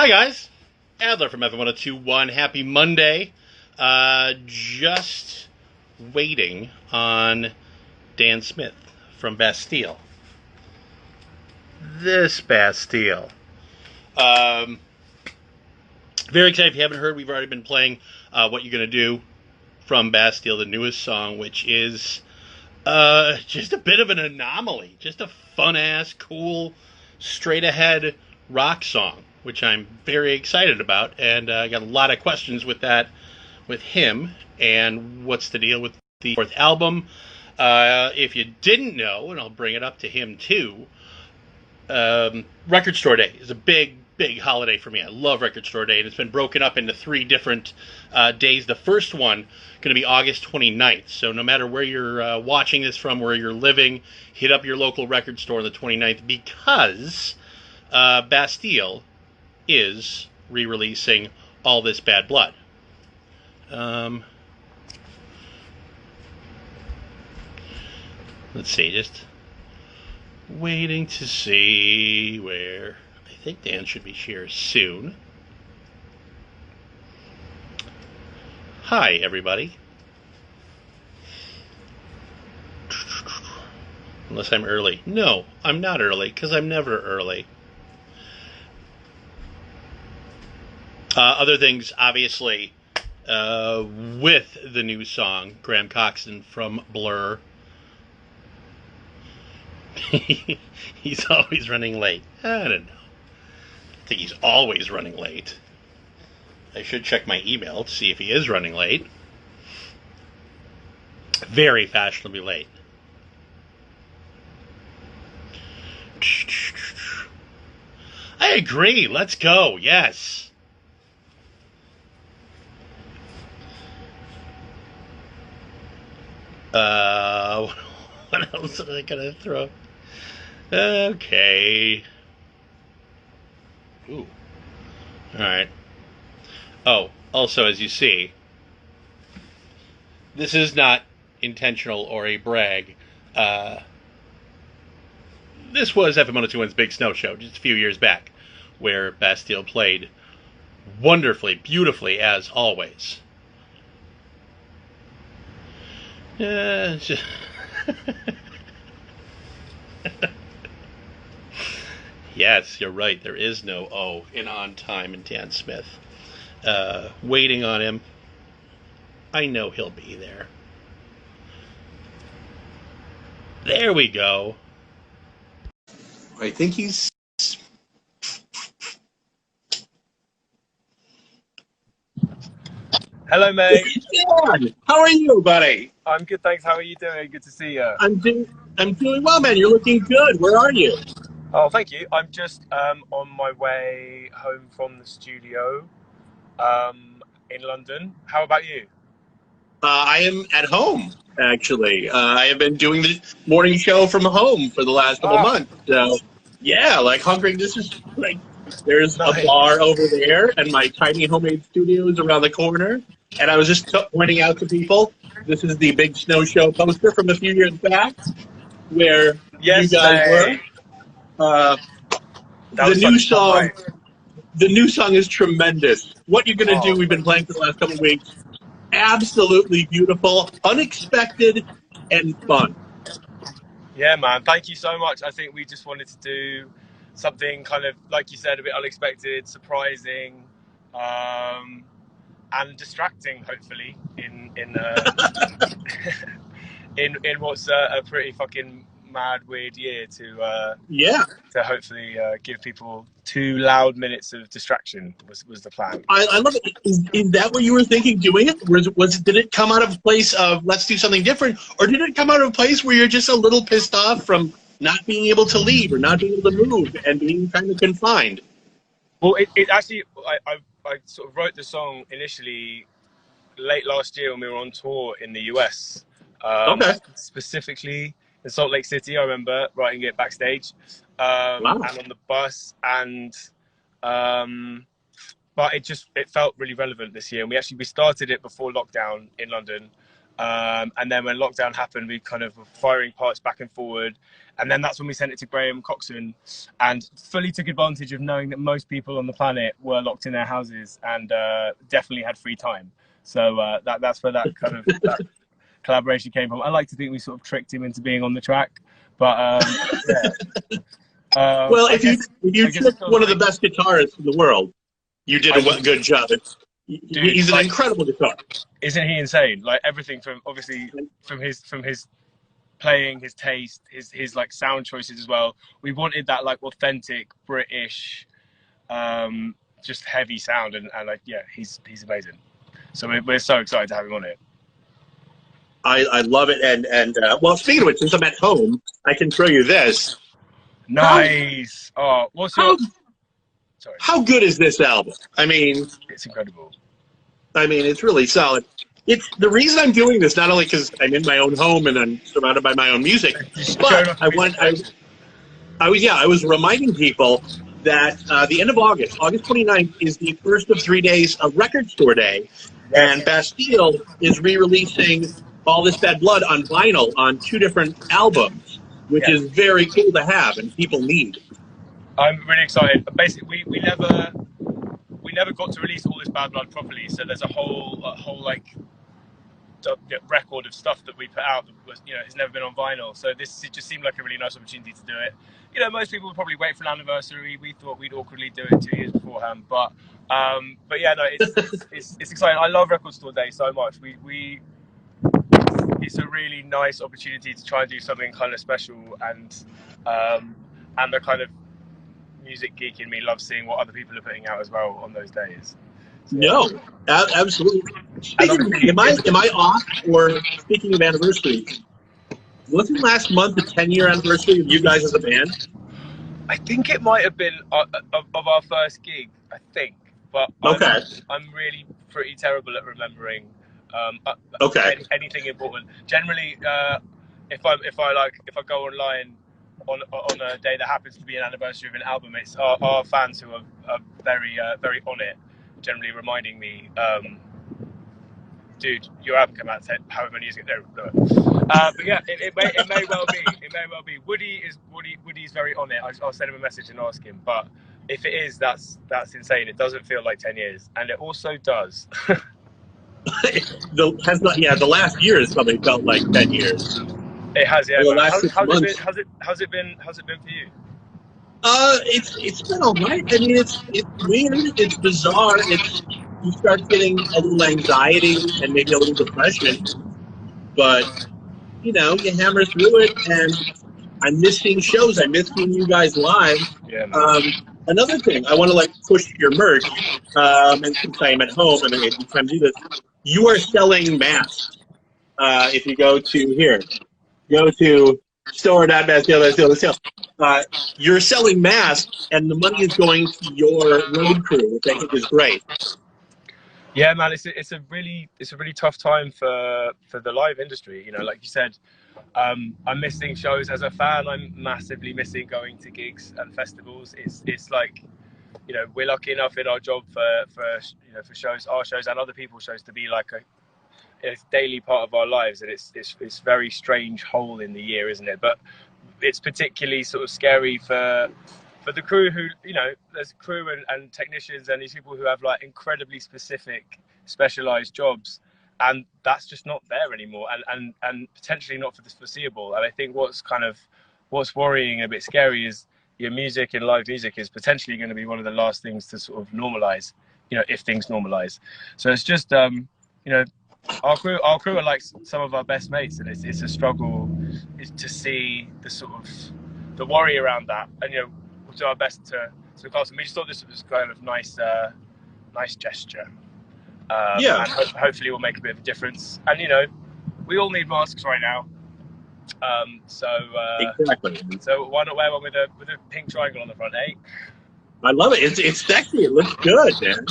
Hi guys, Adler from F1021. Happy Monday. Just waiting on Dan Smith from Bastille. This Bastille. Um, Very excited. If you haven't heard, we've already been playing What You're Gonna Do from Bastille, the newest song, which is just a bit of an anomaly. Just a fun-ass, cool, straight-ahead rock song, which I'm very excited about, and I got a lot of questions with that, with him, and what's the deal with the fourth album. If you didn't know, and I'll bring it up to him too, Record Store Day is a big holiday for me. I love Record Store Day, and it's been broken up into 3 different days. The first one going to be August 29th, so no matter where you're watching this from, where you're living, hit up your local record store on the 29th, because Bastille is re-releasing All This Bad Blood. Let's see, just waiting to see where. I think Dan should be here soon. Hi, everybody. Unless I'm early. No, I'm not early, because I'm never early. Other things, obviously, with the new song, Graham Coxon from Blur. He's always running late. I don't know. I think he's always running late. I should check my email to see if he is running late. Very fashionably late. I agree. Let's go. Yes. What else am I gonna throw? Okay. Ooh. Alright. Oh, also, as you see, this is not intentional or a brag. This was FM1021's Big Snow Show just a few years back, where Bastille played wonderfully, beautifully, as always. Yes, you're right. There is no O in On Time in Dan Smith. Waiting on him. I know he'll be there. There we go. I think he's... Hello, mate. Dan, how are you, buddy? I'm good, thanks. How are you doing? Good to see you. I'm doing well, man. You're looking good. Where are you? Oh, thank you. I'm just on my way home from the studio in London. How about you? I am at home, actually. I have been doing the morning show from home for the last couple months. So, yeah, like hunkering. This is like, there's a bar over there, and my tiny homemade studio is around the corner. And I was just pointing out to people, this is the Big Snow Show poster from a few years back, where you guys were. The new song is tremendous. What You're Gonna Do, we've been playing for the last couple of weeks. Absolutely beautiful, unexpected, and fun. Yeah, man. Thank you so much. I think we just wanted to do something kind of, like you said, a bit unexpected, surprising, and distracting, hopefully, in in what's a pretty fucking mad, weird year to hopefully give people 2 loud minutes of distraction was the plan. I love it. Is that what you were thinking doing it? Did it come out of a place of let's do something different, or did it come out of a place where you're just a little pissed off from not being able to leave or not being able to move and being kind of confined? Well, it actually, I sort of wrote the song initially late last year when we were on tour in the US. Specifically in Salt Lake City, I remember writing it backstage and on the bus, and but it felt really relevant this year. And we started it before lockdown in London, And then when lockdown happened, we kind of were firing parts back and forward. And then that's when we sent it to Graham Coxon, and fully took advantage of knowing that most people on the planet were locked in their houses and definitely had free time. So that's where that kind of that collaboration came from. I like to think we sort of tricked him into being on the track, but yeah. Well, if you took one of the best guitarists in the world, you did a good job. He's an incredible guitarist. Isn't he insane? Like everything from obviously from his playing, his taste, his like sound choices as well. We wanted that like authentic British, just heavy sound, and like yeah, he's amazing. So we're so excited to have him on it. I love it, and well, speaking of which, since I'm at home, I can show you this. Nice. How good is this album? I mean, it's incredible. I mean, it's really solid. It's the reason I'm doing this, not only because I'm in my own home and I'm surrounded by my own music, but I was reminding people that the end of August 29th, is the first of 3 days of Record Store Day, and Bastille is re-releasing All This Bad Blood on vinyl on 2 different albums, which is very cool to have and people need. I'm really excited. Basically, we never got to release All This Bad Blood properly, so there's a whole like record of stuff that we put out that was, has never been on vinyl. So it just seemed like a really nice opportunity to do it. Most people would probably wait for an anniversary. We thought we'd awkwardly do it 2 years beforehand, but yeah, no, it's exciting. I love Record Store Day so much. It's a really nice opportunity to try and do something kind of special, and the kind of music geek in me loves seeing what other people are putting out as well on those days. So, no, absolutely. Am I off? Or speaking of anniversaries, wasn't last month the 10-year anniversary of you guys as a band? I think it might have been of our first gig. I think, but I'm really pretty terrible at remembering anything important. Generally, if I go online on a day that happens to be an anniversary of an album, it's our fans who are very very on it, generally reminding me, dude, your album came out however many years ago. But yeah, it may well be. Woody's very on it. I'll send him a message and ask him. But if it is, that's insane. It doesn't feel like 10 years, and it also does. The last year has probably felt like 10 years. It has, yeah. How's it been for you? It's been all right. I mean, it's weird. It's bizarre. You start getting a little anxiety and maybe a little depression, but you hammer through it. And I miss seeing shows. I miss seeing you guys live. Yeah. Another thing, I want to push your merch. And since I'm at home and I can time to do this, you are selling masks. If you go to store.bastille. You're selling masks, and the money is going to your road crew, which I think is great. Yeah, man, it's a really tough time for the live industry. Like you said, I'm missing shows as a fan. I'm massively missing going to gigs and festivals. It's like, we're lucky enough in our job for shows, our shows and other people's shows, to be like a daily part of our lives, and it's very strange hole in the year, isn't it? But it's particularly sort of scary for the crew who, there's crew and technicians and these people who have like incredibly specific, specialized jobs, and that's just not there anymore, and potentially not for the foreseeable. And I think what's worrying, a bit scary, is your music and live music is potentially going to be one of the last things to sort of normalize, if things normalize. So it's just, our crew are like some of our best mates, and it's a struggle to see the sort of the worry around that, and we'll do our best to look after them. We just thought this was kind of nice gesture, and hopefully it will make a bit of a difference. And we all need masks right now, exactly. So why not wear one with a pink triangle on the front, eh? I love it. It's sexy. It looks good, man.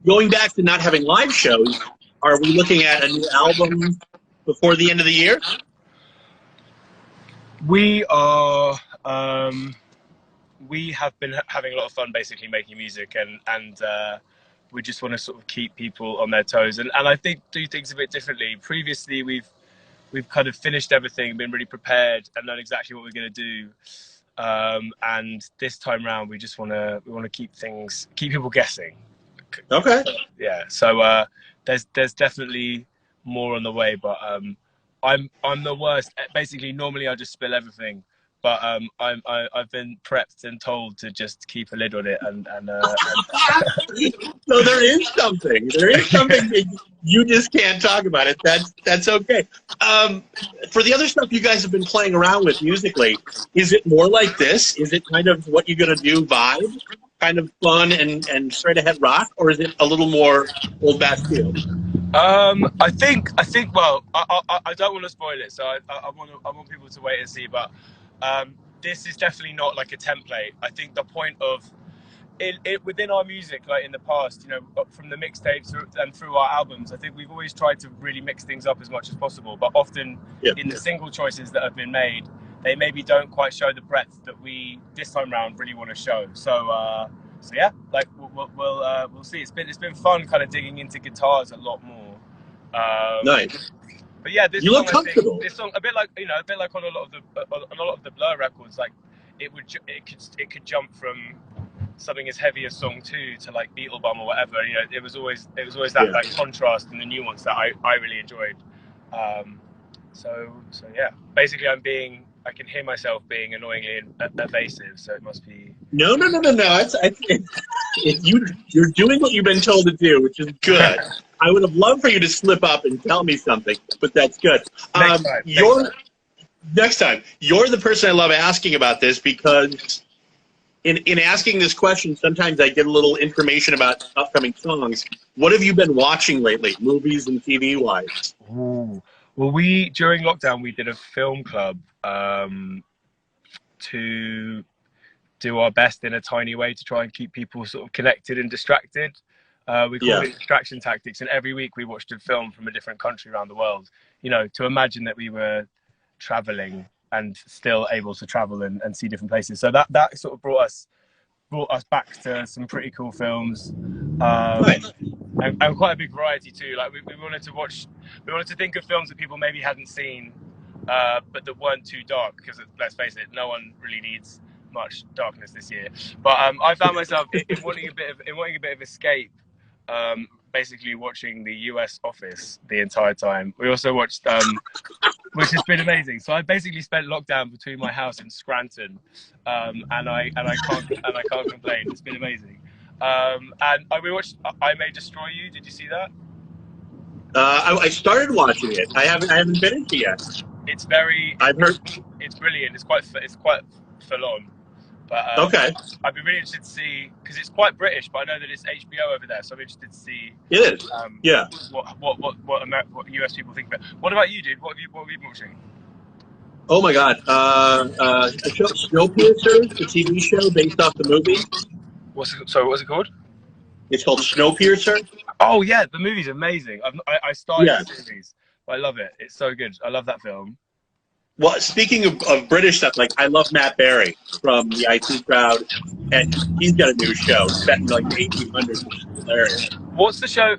Going back to not having live shows, are we looking at a new album before the end of the year? We are. We have been having a lot of fun, basically making music, and we just want to sort of keep people on their toes, and I think do things a bit differently. Previously, we've kind of finished everything, been really prepared, and known exactly what we're going to do. And this time round, we want to keep people guessing. Okay. Yeah. So there's definitely more on the way, but I'm the worst. Basically, normally I just spill everything, but I've been prepped and told to just keep a lid on it, and So there is something. There is something that you just can't talk about it. That's okay. For the other stuff you guys have been playing around with musically, is it more like this? Is it kind of what you're gonna do vibe, kind of fun and straight ahead rock, or is it a little more old Bastille? I think. Well, I don't want to spoil it, so I want people to wait and see. But this is definitely not like a template. I think the point of it within our music, like in the past, you know, from the mixtapes and through our albums, I think we've always tried to really mix things up as much as possible. But often in the single choices that have been made, they maybe don't quite show the breadth that we this time round really want to show. So yeah, like we'll see. It's been fun, kind of digging into guitars a lot more. Nice. But yeah, this you song, look comfortable. this song, a bit like on a lot of the Blur records, like it could jump from something as heavy as Song 2 to like Beetlebum or whatever. You know, it was always that like contrast and the nuance that I really enjoyed. So yeah, basically I can hear myself being annoyingly evasive, so it must be. No. You're doing what you've been told to do, which is good. I would have loved for you to slip up and tell me something, but that's good. Next time, you're the person I love asking about this, because in asking this question, sometimes I get a little information about upcoming songs. What have you been watching lately, movies and TV wise? Ooh. Well, during lockdown we did a film club to do our best in a tiny way to try and keep people sort of connected and distracted. We called it Distraction Tactics, and every week we watched a film from a different country around the world. You know, to imagine that we were traveling and still able to travel and see different places. So that sort of brought us back to some pretty cool films. Nice. And quite a big variety too. Like we wanted to think of films that people maybe hadn't seen, but that weren't too dark, because let's face it, no one really needs much darkness this year. But I found myself in wanting a bit of escape. Basically watching the US Office the entire time. We also watched, which has been amazing. So I basically spent lockdown between my house and Scranton, and I can't complain. It's been amazing. And we watched I May Destroy You. Did you see that? I started watching it. I haven't finished it yet. It's very. I've heard. It's brilliant. It's quite full on. But okay. I'd be really interested to see, because it's quite British, but I know that it's HBO over there, so I'm interested to see. It is. Yeah. What US people think of it. What about you, dude? What have you been watching? Oh my God. The show Snowpiercer, the TV show based off the movie. What's it called? It's called Snowpiercer. Oh yeah, the movie's amazing. I started the series. I love it. It's so good. I love that film. Well, speaking of British stuff, like I love Matt Berry from the IT Crowd, and he's got a new show set in like the 1800s, which is hilarious. What's the show?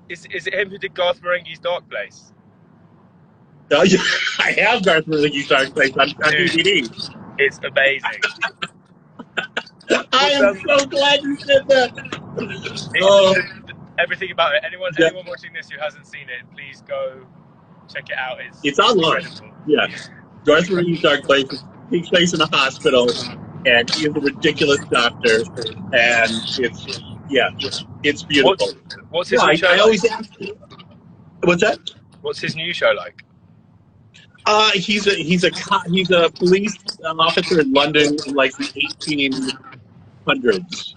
Is it him who did Garth Marenghi's Dark Place? I have Garth Marenghi's Dark Place on DVD. It's amazing. I am so glad you said that. Everything about it. Anyone watching this who hasn't seen it, please go check it out. It's online. Incredible. Yeah. Garth Marenghi's Dark Place takes place in a hospital, and he is a ridiculous doctor, and it's beautiful. What's his new show like? I always ask you. What's that? What's his new show like? He's a police officer in London in like the 1800s.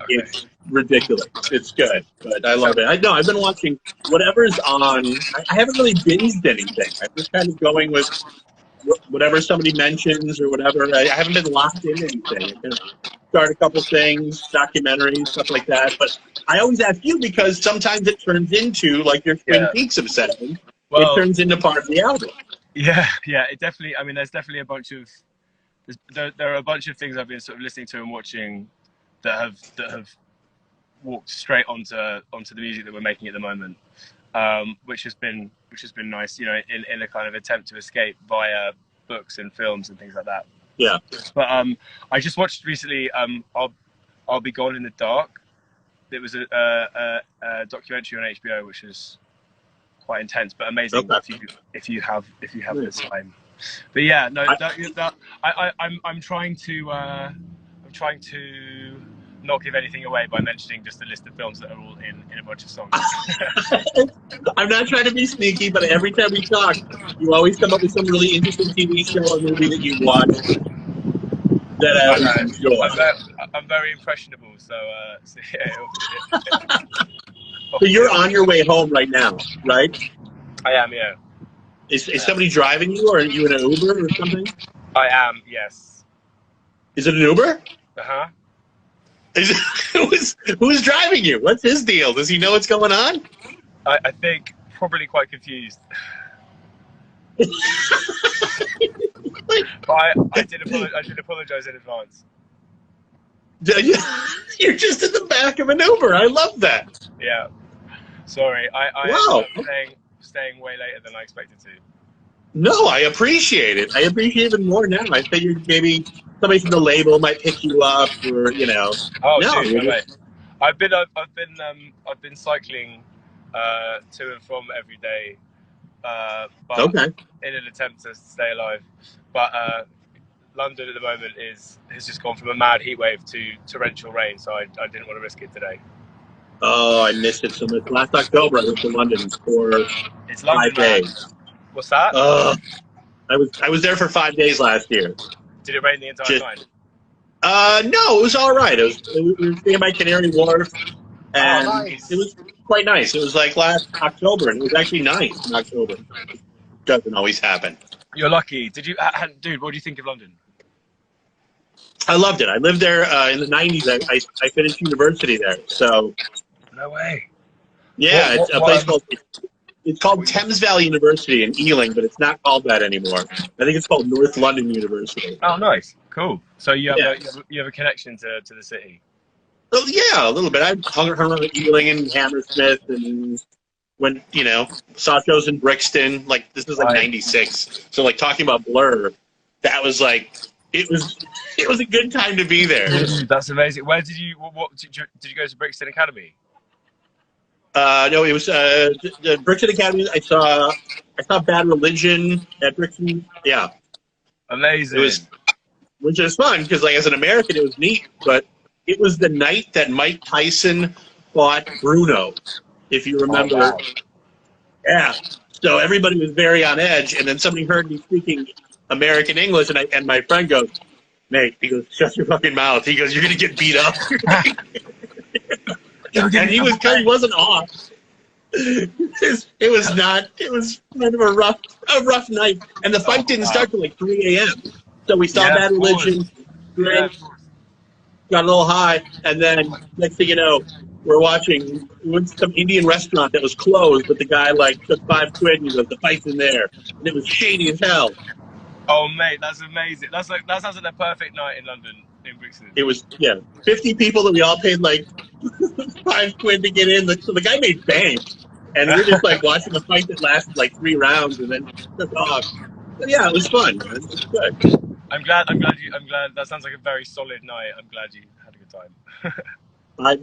Okay. It's ridiculous. It's good, but I love it. I've been watching whatever's on. I haven't really binged anything. I'm just kind of going with whatever somebody mentions or whatever. I haven't been locked in anything. I can start a couple things, documentaries, stuff like that. But I always ask you because sometimes it turns into like your Twin Peaks obsession. Well, it turns into part of the album. Yeah. It definitely. I mean, there's definitely a bunch of. There are a bunch of things I've been sort of listening to and watching that have walked straight onto the music that we're making at the moment, which has been nice, you know, in a kind of attempt to escape via books and films and things like that. Yeah. But I just watched recently I'll Be Gone in the Dark. It was a documentary on HBO, which was quite intense but amazing. Okay. if you have the time. But yeah, no, I'm trying to not give anything away by mentioning just a list of films that are all in a bunch of songs. I'm not trying to be sneaky, but every time we talk, you always come up with some really interesting TV show or movie that you watched that I enjoy. I'm very impressionable, so yeah. So you're on your way home right now, right? I am, yeah. Is somebody driving you, or are you in an Uber or something? I am, yes. Is it an Uber? Uh-huh. Who's driving you? What's his deal? Does he know what's going on? I think probably quite confused. But I did apologize in advance. You're just in the back of an Uber. I love that. Yeah. Sorry. I Wow. ended up staying way later than I expected to. No, I appreciate it. I appreciate it more now. I figured maybe somebody from the label might pick you up, or you know. Oh, no, dude, no way. I've been cycling to and from every day, but okay. in an attempt to stay alive. But London at the moment has just gone from a mad heat wave to torrential rain, so I didn't want to risk it today. Oh, I missed it so much. Last October, I went to London for It's London, 5 days. What's that? I was there for 5 days last year. Did it rain the entire time? No, it was all right. We were staying by Canary Wharf, and nice. It was quite nice. It was like last October, and it was actually nice in October. Doesn't always happen. You're lucky. Did you, dude? What do you think of London? I loved it. I lived there in the 90s. I finished university there. So. No way. Yeah, it's a place called. It's called Thames Valley University in Ealing, but it's not called that anymore. I think it's called North London University. Oh, nice, cool. So you have a connection to the city. Oh yeah, a little bit. I hung around Ealing and Hammersmith, and went, saw shows in Brixton. Like this was like '96, so like talking about Blur, that was like it was a good time to be there. That's amazing. Where did you? What did you go to Brixton Academy? No, it was the Brixton Academy. I saw Bad Religion at Brixton. Yeah, amazing. Which is fun because, like, as an American, it was neat. But it was the night that Mike Tyson fought Bruno, if you remember. Oh, wow. Yeah. So everybody was very on edge, and then somebody heard me speaking American English, and my friend goes, "Mate," he goes, "shut your fucking mouth." He goes, "You're gonna get beat up." And he wasn't off. It was not. It was kind of a rough night, and the fight didn't start till like 3 a.m. So we saw Bad Religion, got a little high, and then next thing you know, we went to some Indian restaurant that was closed, but the guy like took $5 and he goes, "The fight's in there," and it was shady as hell. Oh mate, that's amazing. That sounds like a perfect night in London, in Brixton. It was 50 people that we all paid like $5 to get in. So the guy made bank, and we were just like watching a fight that lasted like 3 rounds, and then took off. But yeah, it was fun. It was good. I'm glad. That sounds like a very solid night. I'm glad you had a good time. I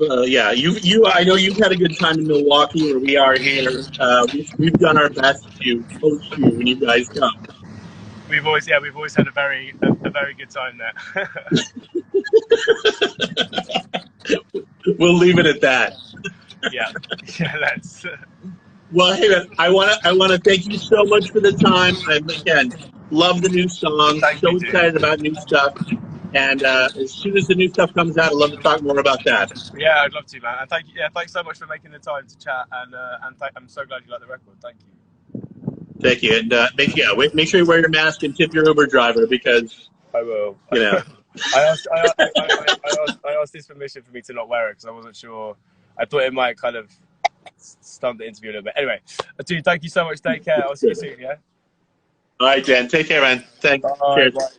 know you've had a good time in Milwaukee, where we are here. We've done our best to host you when you guys come. We've always had a very good time there. We'll leave it at that. Yeah, let's. Well, hey man, I wanna thank you so much for the time. And again, love the new song. So excited about new stuff. And as soon as the new stuff comes out, I'd love to talk more about that. Yeah, I'd love to, man. And thanks so much for making the time to chat. And I'm so glad you like the record. Thank you. Thank you, and make sure you wear your mask and tip your Uber driver, because I will. I asked his permission for me to not wear it because I wasn't sure. I thought it might kind of stunt the interview a little bit. Anyway, dude, thank you so much. Take care. I'll see you soon. Yeah. All right, Dan. Take care, man. Thanks. Cheers. Bye.